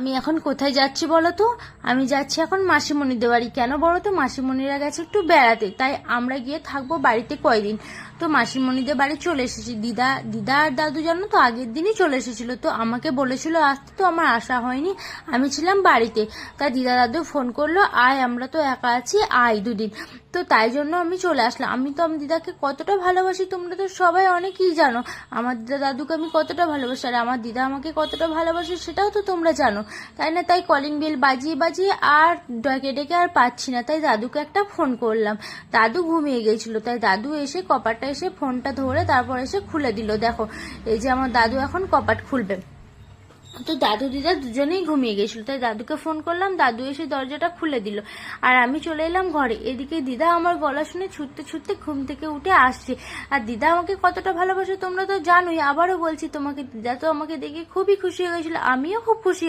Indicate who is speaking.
Speaker 1: আমি এখন কোথায় যাচ্ছি বলো তো? আমি যাচ্ছি এখন মাসিমণিদের বাড়ি। কেন বলো তো? মাসিমণিরা গেছে একটু বেড়াতে, তাই আমরা গিয়ে থাকবো বাড়িতে কয়দিন। তো মাসিমণিদের বাড়ি চলে এসেছি। দিদা দিদা আর দাদু জানো তো আগের দিনই চলে এসেছিল, তো আমাকে বলেছিল আসতে, তো আমার আসা হয়নি, আমি ছিলাম বাড়িতে। তাই দিদা দাদু ফোন করলো, আয় আমরা তো একা আছি, আয় দুদিন। তো তাই জন্য আমি চলে আসলাম। আমি তো আমার দিদাকে কতটা ভালোবাসি তোমরা তো সবাই অনেকেই জানো। আমার দিদা দাদুকে আমি কতটা ভালোবাসি, আর আমার দিদা আমাকে কতটা ভালোবাসে সেটাও তো তোমরা জানো, তাই না? তাই কলিং বেল বাজিয়ে বাজিয়ে আর ডেকে ডেকে আর পাচ্ছি না, তাই দাদুকে একটা ফোন করলাম। দাদু ঘুমিয়ে গেছিল, তাই দাদু এসে কপাটটা এসে ফোনটা ধরে তারপর এসে খুলে দিল। দেখো, এই যে আমার দাদু এখন কপাট খুলবে। তো দাদু দিদা দুজনেই ঘুমিয়ে গেছিল, তাই দাদুকে ফোন করলাম, দাদু এসে দরজাটা খুলে দিল। আর আমি চলে এলাম ঘরে। এদিকে দিদা আমার গলা শুনে ছুটতে ছুটতে ঘুম থেকে উঠে আসছে। আর দিদা আমাকে কতটা ভালোবাসে তোমরা তো জানোই, আবারও বলছি তোমাকে, দিদা তো আমাকে দেখে খুবই খুশি হয়ে গেছিল, আমিও খুব খুশি।